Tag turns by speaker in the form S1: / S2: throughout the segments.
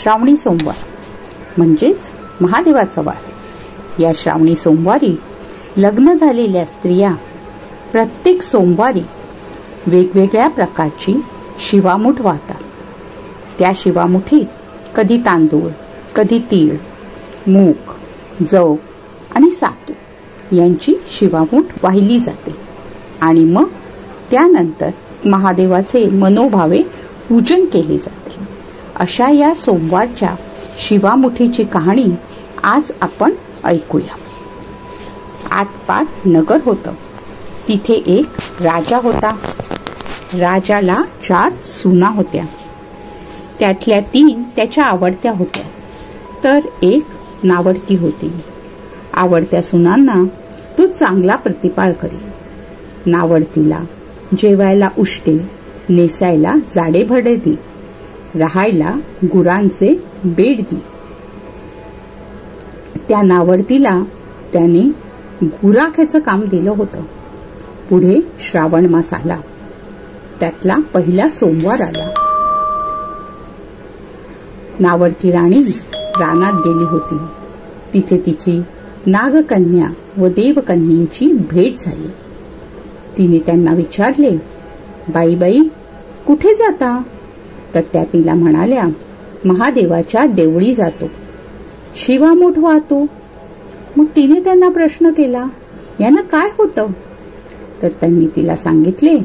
S1: श्रावणी सोमवार म्हणजेच महादेवाचा वार। या श्रावणी सोमवारी लग्न झालेल्या स्त्रिया प्रत्येक सोमवारी वेगवेगळ्या प्रकारची शिवामूठ वाहतात। त्या शिवामुठीत कधी तांदूळ, कधी तीळ, मूग, जव आणि सातू यांची शिवामूठ वाहिली जाते आणि मग त्यानंतर महादेवाचे मनोभावे पूजन केले जाते। अशा या सोमवारच्या शिवामुठीची कहाणी आज आपण ऐकूया। आटपाट नगर होतं। तिथे एक राजा होता। राजाला 4 सुना होत्या। त्यातल्या 3 त्याच्या आवडत्या होत्या, तर एक नावडती होती। आवडत्या सुनांना तो चांगला प्रतिपाळ करी। नावडतीला जेवायला उष्टे, नेसायला जाडे भरडे दी, राहायला गुरांचे बेड दी। त्या नावडतीला त्याने गुराख्याचं काम दिलं होतं। पुढे श्रावण मास आला। त्यातला पहिला सोमवार आला। नावडती राणी रानात गेली होती। तिथे तिची नागकन्या व देवकन्यांची भेट झाली। तिने त्यांना विचारले, बाई बाई कुठे जाता? तर त्या तिला म्हणाल्या, महादेवाच्या देवळी जातो, शिवामूठ वाहतो। मग तिने त्यांना प्रश्न केला, यानं काय होतं? तर त्यांनी तिला सांगितले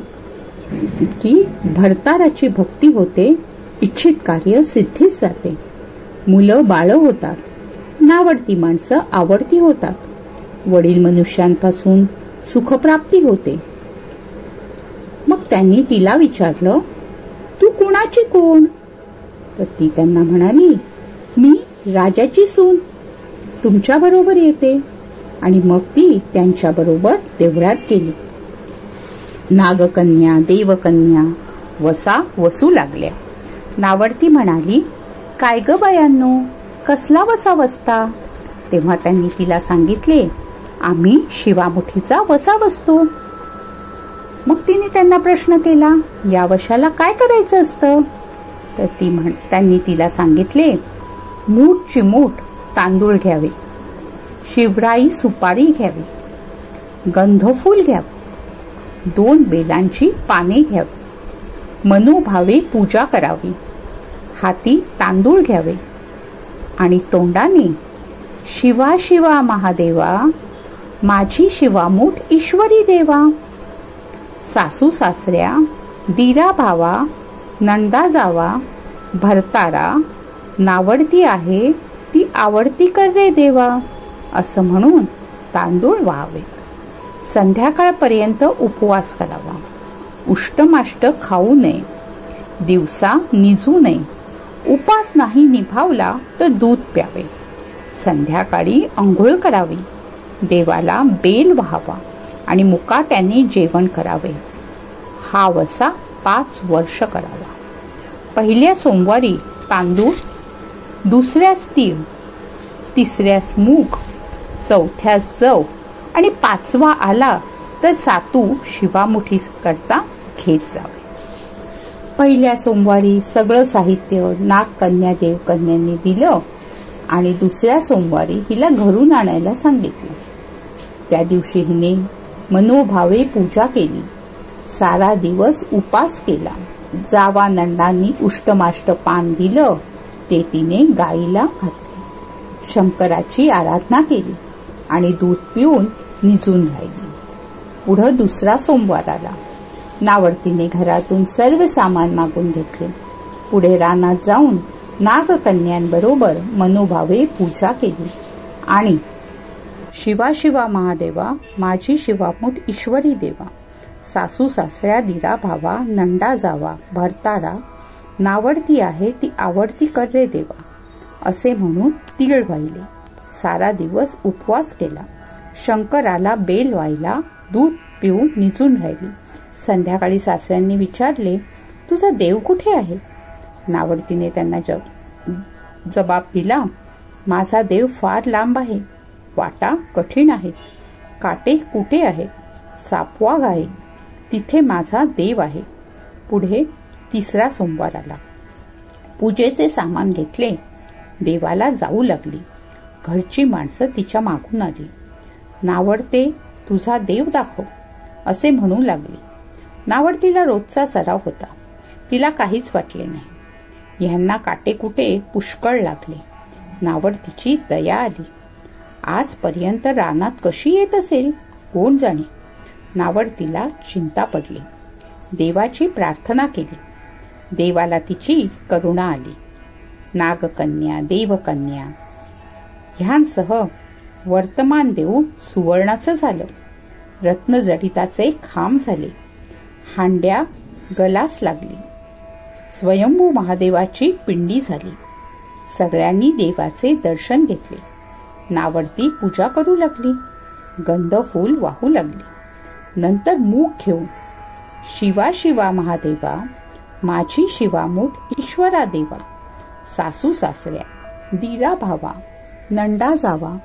S1: की भरताराची भक्ती होते, इच्छित कार्य सिद्धीस जाते, मुलं बाळ होतात, नावडती माणसं आवडती होतात, वडील मनुष्यांपासून सुखप्राप्ती होते। मग त्यांनी तिला विचारलं, तू कुणाची कोण? तर ती त्यांना म्हणाली, मी राजाची सून, तुमच्या बरोबर येते। आणि मग ती त्यांच्या बरोबर देवळात गेली। नागकन्या, देवकन्या वसा वसू लागल्या। नावडती म्हणाली, काय ग बायांनो, कसला वसा वसता? तेव्हा त्यांनी तिला सांगितले, आम्ही शिवामुठीचा वसा वसतो। मग तिने त्यांना प्रश्न केला, या वशाला काय करायचं असतं? तर त्यांनी तिला सांगितले, मूठ चिमूठ तांदूळ घ्यावे, शिवराई सुपारी घ्यावी, गंधफूल घ्यावे, 2 बेलांची पाने घ्यावी, मनोभावे पूजा करावी, हाती तांदूळ घ्यावे आणि तोंडाने शिवा शिवा महादेवा, माझी शिवामूठ ईश्वरी देवा। सासू सासऱ्या, दिरा भावा, नंदा जावा, भरतारा, नावडती आहे ती आवडती कर रे देवा, असं म्हणून तांदूळ व्हावे। संध्याकाळपर्यंत उपवास करावा, उष्टमाष्ट खाऊ नये, दिवसा निजू नये, उपास नाही निभावला तर दूध प्यावे, संध्याकाळी अंघोळ करावी, देवाला बेल व्हावा आणि मुकाट्याने जेवण करावे। हा वसा 5 वर्ष करावा। पहिल्या सोमवारी तांदूळ, दुसऱ्यास तीळ, तिसऱ्यास मूग, चौथ्यास जव आणि 5वा आला तर सातू शिवामुठी करता घेत जावे। पहिल्या सोमवारी सगळं साहित्य नागकन्या देवकन्यांनी दिलं आणि दुसऱ्या सोमवारी हिला घरून आणायला सांगितलं। त्या दिवशी हिने मनोभावे पूजा केली, सारा दिवस उपास केला। जावा नंदांनी उष्टमाष्ट पान दिलं ते तिने गाईला घातले, शंकराची आराधना केली आणि दूध पिऊन निजून राहिली। पुढं दुसरा सोमवार आला। नावडतीने घरातून सर्व सामान मागून घेतले। पुढे रानात जाऊन नागकन्यांबरोबर मनोभावे पूजा केली आणि शिवा शिवा महादेवा, माझी शिवामूठ ईश्वरी देवा, सासू सासऱ्या, दिरा भावा, नंदा जावा, भरतारा, नावडती आहे ती आवडती कर रे देवा, असे म्हणून तीळ वाहिले। सारा दिवस उपवास केला, शंकराला बेल वाहिला, दूध पिऊन निजून राहिली। संध्याकाळी सासऱ्यांनी विचारले, तुझा देव कुठे आहे? नावडतीने त्यांना जबाब दिला, माझा देव फार लांब आहे, वाटा कठीण आहे, काटे कुटे आहे, सापवाग आहे, तिथे माझा देव आहे। पुढे तिसरा सोमवार आला। पूजेचे सामान घेतले. देवाला जाऊ लागली. घरची माणसं तिच्या मागून आली. नावडते, तुझा देव दाखव असे म्हणू लागली. नावडतीला रोजचा सराव होता. तिला काहीच वाटले नाही. ह्यांना काटेकुटे पुष्कळ लागले. नावडतीची दया आली. आजपर्यंत रानात कशी येत असेल कोण जाणे. नावडतीला चिंता पडली. देवाची प्रार्थना केली. देवाला तिची करुणा आली. नागकन्या, देवकन्या ह्यांसह वर्तमान देऊळ सुवर्णाचं झालं. रत्नजडिताचे खांब झाले. हांड्या गलास लागली. स्वयंभू महादेवाची पिंडी झाली. सगळ्यांनी देवाचे दर्शन घेतले. नावडती पूजा करू लागली. गंध फूल वाहू लागली. नंतर मूग घेऊन शिवा शिवा महादेवा, माझी शिवामूठ ईश्वरा देवा, सासू सासऱ्या, दिरा भावा, नंडा जावा,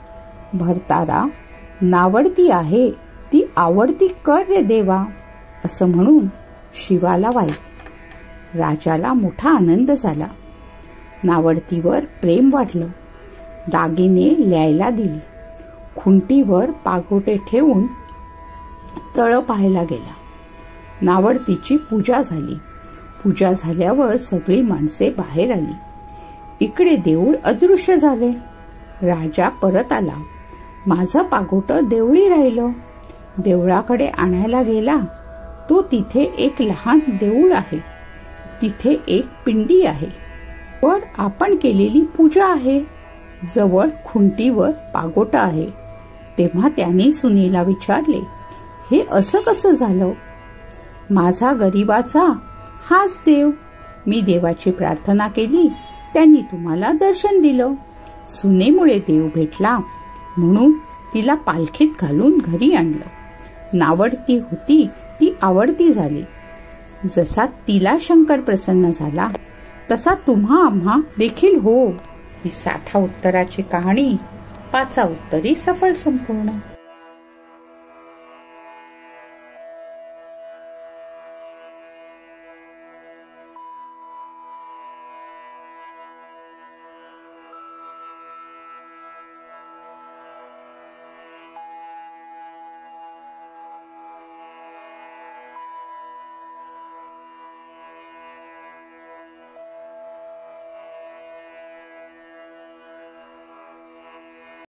S1: भरतारा नावडती आहे ती आवडती कर रे देवा असं म्हणून शिवाला वाई. राजाला मोठा आनंद झाला. नावडतीवर प्रेम वाढलं. दागिने ल्यायला दिली. खुंटीवर पागोटे ठेवून तळ पाहायला गेला. नावडतीची पूजा झाली. पूजा झाल्यावर सगळी माणसे बाहेर आली. इकडे देऊळ अदृश्य झाले. राजा परत आला. माझं पागोट देवळी राहिलं. देवळाकडे आणायला गेला तो तिथे एक लहान देऊळ आहे. तिथे एक पिंडी आहे. वर आपण केलेली पूजा आहे. जवळ खुंटीवर पागोटा आहे. तेव्हा त्याने सुनेला विचारले, हे असं कसं झालं? माझा गरीबाचा हाच देव. मी देवाची प्रार्थना केली, त्यांनी तुम्हाला दर्शन दिलं. सुनेमुळे देव भेटला म्हणून तिला पालखीत घालून घरी आणलं. नावडती होती ती आवडती झाली. जसा तिला शंकर प्रसन्न झाला तसा तुम्हा आम्हा देखील हो. ही 60 उत्तराची कहाणी 5 उत्तरी सफळ संपूर्ण.